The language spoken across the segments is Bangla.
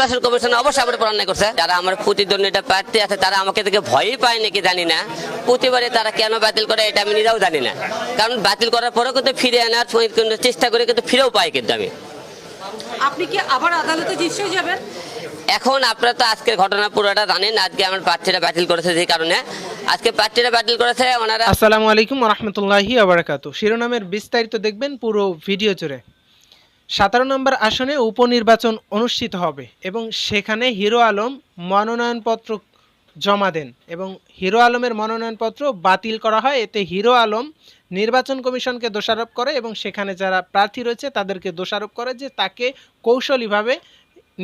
নির্বাচন কমিশন অবশ্যই আমার উপর অন্যায় করছে। যারা আমার প্রতিদ্বন্দ্বিতা প্রার্থী আছে তারা আমাকে থেকে ভয়ই পায় নাকি জানি না, প্রতিবারে তারা কেন বাতিল করে এটা আমি নিজেও জানি না। কারণ বাতিল করার পরেও কিন্তু ফিরে আনার চেষ্টা করে কিন্তু ফিরেও পাই কিন্তু আমি। আপনি কি আবার আদালতে নিশ্চয়ই যাবেন? এখন আপনারা তো আজকের ঘটনা পুরোটা জানেন। আজকে আমার প্রার্থীরা বাতিল করেছে, যে কারণে আজকে প্রার্থীরা বাতিল করেছে ওনারা। আসসালামু আলাইকুম ওয়া রাহমাতুল্লাহি ওয়া বারাকাতুহু। শিরোনামের বিস্তারিত দেখবেন পুরো ভিডিও জুড়ে। 17 নম্বর আসনে উপনির্বাচন অনুষ্ঠিত হবে এবং সেখানে হিরো আলম মনোনয়নপত্র জমা দেন এবং হিরো আলমের মনোনয়নপত্র বাতিল করা হয়। এতে হিরো আলম নির্বাচন কমিশনকে দোষারোপ করে এবং সেখানে যারা প্রার্থী রয়েছে তাদেরকে দোষারোপ করে যে তাকে কৌশলীভাবে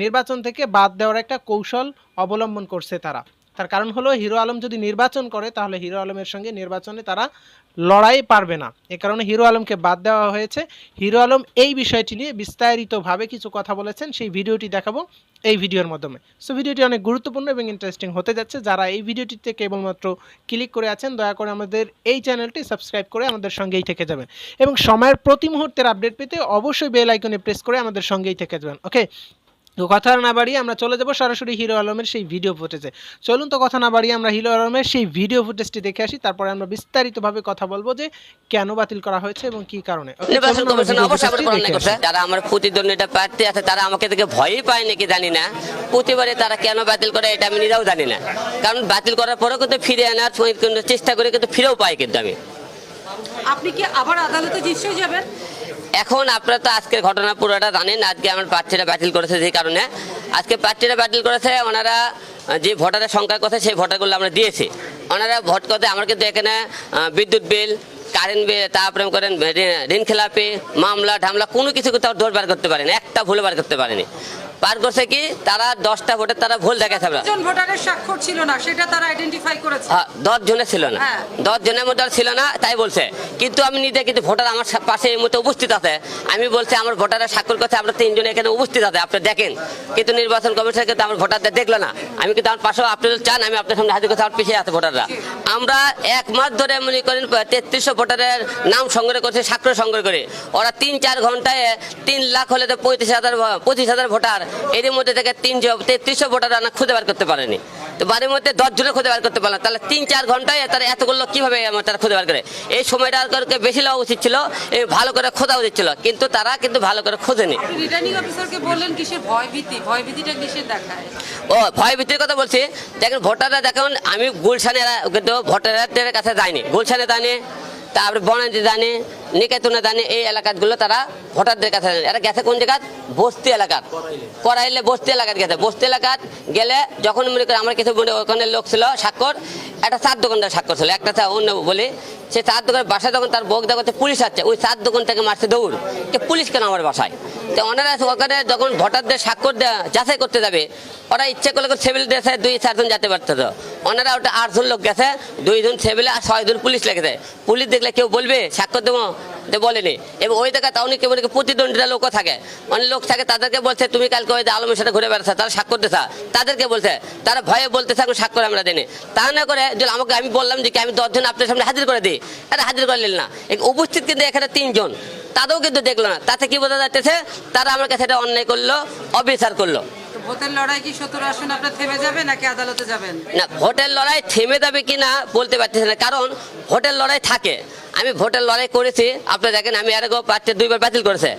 নির্বাচন থেকে বাদ দেওয়ার একটা কৌশল অবলম্বন করছে তারা। তার কারণ হলো হিরো আলম যদি নির্বাচন করে তাহলে হিরো আলমের সঙ্গে নির্বাচনে তারা লড়াই পারবে না, এ কারণে হিরো আলমকে বাদ দেওয়া হয়েছে। হিরো আলম এই বিষয়টি নিয়ে বিস্তারিতভাবে কিছু কথা বলেছেন, সেই ভিডিওটি দেখাবো এই ভিডিওর মাধ্যমে। সো ভিডিওটি অনেক গুরুত্বপূর্ণ এবং ইন্টারেস্টিং হতে যাচ্ছে। যারা এই ভিডিওটিতে কেবলমাত্র ক্লিক করে আছেন দয়া করে আমাদের এই চ্যানেলটি সাবস্ক্রাইব করে আমাদের সঙ্গেই থেকে যাবেন এবং সময়ের প্রতি মুহূর্তের আপডেট পেতে অবশ্যই বেল আইকনে প্রেস করে আমাদের সঙ্গেই থেকে যাবেন। ওকে, তো কথা না বাড়িয়ে আমরা চলে যাব সরাসরি হিরো আলমের সেই ভিডিও ফুটেজে। চলুন তো কথা না বাড়িয়ে আমরা হিরো আলমের সেই ভিডিও ফুটেজটি দেখে আসি, তারপরে আমরা বিস্তারিতভাবে কথা বলবো যে কেন বাতিল করা হয়েছে এবং কি কারণে। নির্বাচন কমিশন অবশ্যই আমার উপর অন্যায় করছে। যারা আমার প্রতিদ্বন্দ্বিতা প্রার্থী আছে তারা আমাকে থেকে ভয়ই পায় নাকি জানি না, প্রতিবারে তারা কেন বাতিল করে এটা আমি নিজেও জানি না। কারণ বাতিল করার পরেও কিন্তু ফিরে আনার চেষ্টা করে কিন্তু ফিরেও পাই কিন্তু আমি। আপনি কি আবার আদালতে নিশ্চয়ই যাবেন? এখন আপনারা তো আজকের ঘটনা পুরোটা জানেন। আজকে আমার প্রার্থীরা বাতিল করেছে, যে কারণে আজকে প্রার্থীরা বাতিল করেছে ওনারা যে ভোটারের সংখ্যার কথা সেই ভোটারগুলো আমরা দিয়েছি। ওনারা ভোট করতে আমার কিন্তু এখানে বিদ্যুৎ বিল, কারেন্ট বিল, তারপরে করেন ঋণ খেলাপি, মামলা ঢামলা কোনো কিছু তাও দোষ বার করতে পারেনি, একটা ভুল বার করতে পারেনি। পার করছে কি তারা 10টা ভোটে তারা ভুল দেখাচ্ছে। আমরা 10 ভোটারের স্বাক্ষর ছিল না সেটা তারা আইডেন্টিফাই করেছে। 10 জনের ছিল না, 10 জনের মধ্যে ছিল না তাই বলছে। কিন্তু আমি নিজে কিন্তু ভোটার আমার পাশে এই মুহূর্তে উপস্থিত আছে, আমি বলছি আমার ভোটারের স্বাক্ষর করছে, আমরা 3 জন এখানে উপস্থিত আছে, আপনি দেখেন। কিন্তু নির্বাচন কমিশন কিন্তু আমার ভোটারদের দেখলো না। আমি কিন্তু আমার পাশেও আপনি চান আমি আপনার সামনে হাজির করতে, আমার পিছিয়ে আছে ভোটাররা। আমরা 1 মাস ধরে মনে করেন 3300 ভোটারের নাম সংগ্রহ করছে, স্বাক্ষর সংগ্রহ করে। ওরা 3-4 ঘন্টায় 3 লাখ হলে তো 25,000 ভোটার, এর মধ্যে থেকে 3300 ভোটার খুঁজে বার করতে পারেনি। তো বাড়ির মধ্যে 10 জনে খুঁজে বার করতে পারলাম, তাহলে 3-4 ঘন্টায় তারা এতগুলো কিভাবে তারা খুঁজে বার করে? এই সময়টা বেশি লওয়া উচিত ছিল, ভালো করে খোঁজা উচিত ছিল, কিন্তু তারা কিন্তু ভালো করে খোঁজেনি। রিটার্নিং অফিসারকে বললেন কিসের ভয়ভীতিটা কিসের দেখায়? ও ভয়ভীতির কথা বলছি। দেখেন ভোটাররা দেখুন, আমি গুলশানে কিন্তু ভোটারদের কাছে যাইনি, গুলশানে জানি, তারপরে বনানী জানি, নিকেতনে জানি, এই এলাকাগুলো তারা ভোটারদের কাছে জানে। এরা গেছে কোন জায়গা? বস্তি এলাকার, করাইলে বস্তি এলাকার গেছে। বস্তি এলাকার গেলে যখন মনে করি আমার কিছু ওখানে লোক ছিল স্বাক্ষর, একটা 4 দোকানদার স্বাক্ষর ছিল, একটা অন্য বলি সে 4 দোকানের বাসায় যখন তার বগদা করতে পুলিশ আসছে, ওই 4 দোকান থেকে মারছে দৌড়, যে পুলিশ কেন আমার বাসায়? তো ওনারা ওখানে যখন ভোটারদের স্বাক্ষর যাচাই করতে যাবে, ওরা ইচ্ছে করলে সেভিল দিয়েছে 2-4 জন যেতে পারতো। ওনারা ওটা 8 জন লোক গেছে, 2 জন সেভিলে আর 6 জন পুলিশ লেগেছে। পুলিশ দেখলে কেউ বলবে স্বাক্ষর দেবো, বলেনি। এবং ওই জায়গায় অনেক প্রতিদ্বন্দ্বীরা লোকও থাকে, অনেক লোক থাকে, তাদেরকে বলছে তুমি কালকে ওই আলমের সাথে ঘুরে বেড়াচ্ছে, তারা স্বাক্ষর দিছা, তাদেরকে বলছে, তারা ভয়ে বলতেছে আমি স্বাক্ষর আমরা দেনি। তা না করে আমাকে আমি বললাম যে আমি 10 জন আপনার সামনে হাজির করে দিই, এটা হাজির করে নিল না। উপস্থিত কিন্তু এখানে 3 জন, তাদেরও কিন্তু দেখলো না। তাতে কি বোঝা যাচ্ছে তারা আমার কাছে এটা অন্যায় করলো, অবিচার করলো। ভোটের লড়াই কি 17 আসন আপনার থেমে যাবে নাকি আদালতে যাবেন? না, ভোটের লড়াই থেমে যাবে কিনা বলতে পারতেছি না, কারণ ভোটের লড়াই থাকে। আমি ভোটের লড়াই করেছি, আপনি দেখেন আমি এর আগেও প্রার্থী 2 বার বাতিল করেছে।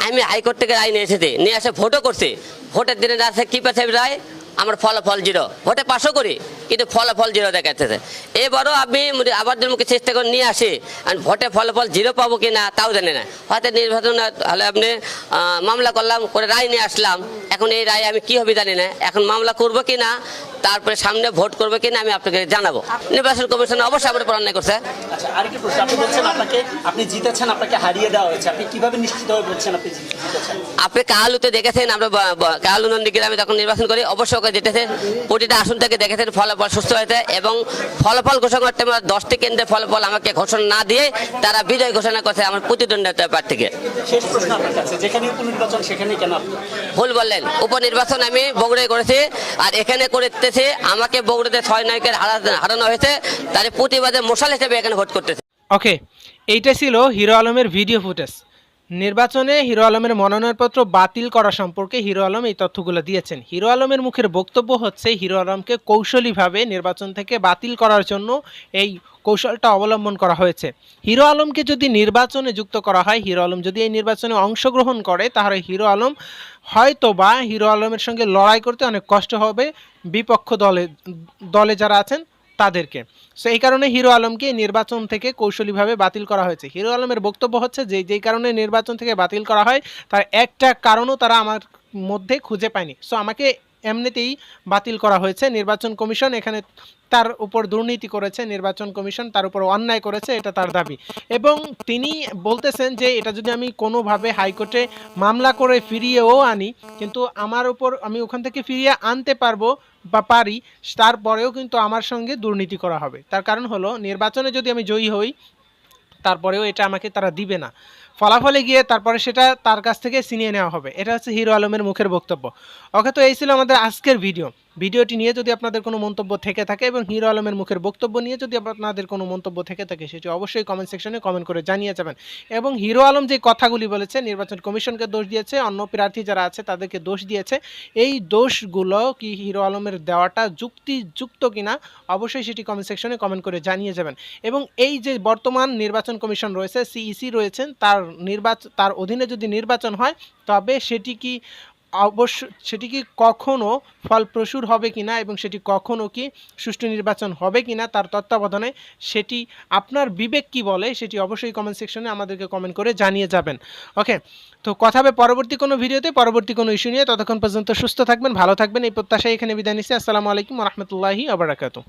আমি হাইকোর্ট থেকে রায় নিয়ে এসেছি, নিয়ে এসে ভোটও করছি। ভোটের দিনে আছে কি পাচ্ছে রায়, আমার ফলাফল 0, ভোটে পাশও করি কিন্তু ফলাফল 0 দেখাচ্ছে। এবারও আমি আবার মুখে চেষ্টা করে নিয়ে আসি, আর ভোটে ফলাফল 0 পাবো কি না তাও জানি না। হয়তো নির্বাচন হলে আপনি মামলা করলাম, করে রায় নিয়ে আসলাম, এখন এই রায় আমি কি হবে জানি না। এখন মামলা করবো কি না, তারপরে সামনে ভোট করবো কিনা আমি আপনাকে জানাবো। নির্বাচন কমিশন অবশ্যই আমার উপর অন্যায় করছে। আচ্ছা, আরেকটা প্রশ্ন, আপনি বলছেন আপনি জিতেছেন, আপনাকে হারিয়ে দেওয়া হয়েছে, আপনি কিভাবে নিশ্চিতভাবে বলছেন আপনি জিতেছেন? আপনি কালুতে দেখেছেন, আমরা কালু নন্দীগ্রামে যখন নির্বাচন করি অবশ্যই ওকে জিতেছেন, প্রতিটা আসন থেকে দেখেছেন ফলাফল সুস্থ হয়েছে। এবং ফলাফল ঘোষণা করতে 10টি কেন্দ্রের ফলাফল আমাকে ঘোষণা না দিয়ে তারা বিজয় ঘোষণা করছে আমার প্রতিদ্বন্দ্বিতা প্রার্থীকে। শেষ প্রশ্ন আপনার কাছে, যেখানে উপনির্বাচন সেখানে কেন আপনি ভুল বললেন? উপনির্বাচন আমি বগুড়ায় করেছি, আর এখানে করতেছি আমাকে বগুড়াতে 6 নায়কের হারানো হয়েছে, তার প্রতিবাদে মশাল হিসেবে এখানে ভোট করতেছে। ওকে, এইটা ছিল হিরো আলমের ভিডিও ফুটেজ। নির্বাচনে হিরো আলমের মনোনয়নপত্র বাতিল করা সম্পর্কে হিরো আলম এই তথ্যগুলো দিয়েছেন। হিরো আলমের মুখের বক্তব্য হচ্ছে হিরো আলমকে কৌশলীভাবে নির্বাচন থেকে বাতিল করার জন্য এই কৌশলটা অবলম্বন করা হয়েছে। হিরো আলমকে যদি নির্বাচনে যুক্ত করা হয়, হিরো আলম যদি এই নির্বাচনে অংশগ্রহণ করে, তাহলে হিরো আলম হয়তো বা হিরো আলমের সঙ্গে লড়াই করতে অনেক কষ্ট হবে বিপক্ষ দলে যারা আছেন তাদেরকে। সো এই কারণে হিরো আলমকে নির্বাচন থেকে কৌশলীভাবে বাতিল করা হয়েছে। হিরো আলমের বক্তব্য হচ্ছে যে যেই কারণে নির্বাচন থেকে বাতিল করা হয় তার একটা কারণও তারা আমার মধ্যে খুঁজে পায়নি। সো আমাকে এমনিতেই বাতিল করা হয়েছে। নির্বাচন কমিশন এখানে তার উপর দুর্নীতি করেছে, নির্বাচন কমিশন তার উপর অন্যায় করেছে, এটা তার দাবি। এবং তিনি বলতেছেন যে এটা যদি আমি কোনোভাবে হাইকোর্টে মামলা করে ফিরিয়েও আনি, কিন্তু আমার উপর আমি ওখান থেকে ফিরিয়ে আনতে পারবো বা পারি, তারপরেও কিন্তু আমার সঙ্গে দুর্নীতি করা হবে। তার কারণ হলো নির্বাচনে যদি আমি জয়ী হই তারপরেও এটা আমাকে তারা দিবে না, ফলাফলে গিয়ে তারপরে সেটা তার কাছ থেকে ছিনিয়ে নেওয়া হবে। এটা হচ্ছে হিরো আলমের মুখের বক্তব্য। ওকে, তো এই ছিল আমাদের আজকের ভিডিওটি নিয়ে যদি আপনাদের কোনো মন্তব্য থেকে থাকে এবং হিরো আলমের মুখের বক্তব্য নিয়ে যদি আপনাদের কোনো মন্তব্য থেকে থাকে সেটি অবশ্যই কমেন্ট সেকশনে কমেন্ট করে জানিয়ে যাবেন। এবং হিরো আলম যে কথাগুলি বলেছে, নির্বাচন কমিশনকে দোষ দিয়েছে, অন্য প্রার্থী যারা আছে তাদেরকে দোষ দিয়েছে, এই দোষগুলো কি হিরো আলমের দেওয়াটা যুক্তিযুক্ত কিনা অবশ্যই সেটি কমেন্ট সেকশনে কমেন্ট করে জানিয়ে যাবেন। এবং এই যে বর্তমান নির্বাচন কমিশন রয়েছে, সিইসি রয়েছেন, তার অধীনে যদি নির্বাচন হয় তবে সেটি কি কখনো ফলপ্রসূ হবে কিনা এবং সেটি কখনো কি সুষ্ঠু নির্বাচন হবে কিনা তার তত্ত্বাবধানে, সেটি আপনার বিবেক কি বলে সেটি অবশ্যই কমেন্ট সেকশনে আমাদেরকে কমেন্ট করে জানিয়ে যাবেন। ওকে, তো কথা হবে পরবর্তী কোনো ভিডিওতে, পরবর্তী কোনো ইস্যু নিয়ে। ততক্ষণ পর্যন্ত সুস্থ থাকবেন, ভালো থাকবেন, এই প্রত্যাশায় এখানে বিদায় নিচ্ছি। আসসালামু আলাইকুম ওয়া রাহমাতুল্লাহি ওয়া বারাকাতুহু।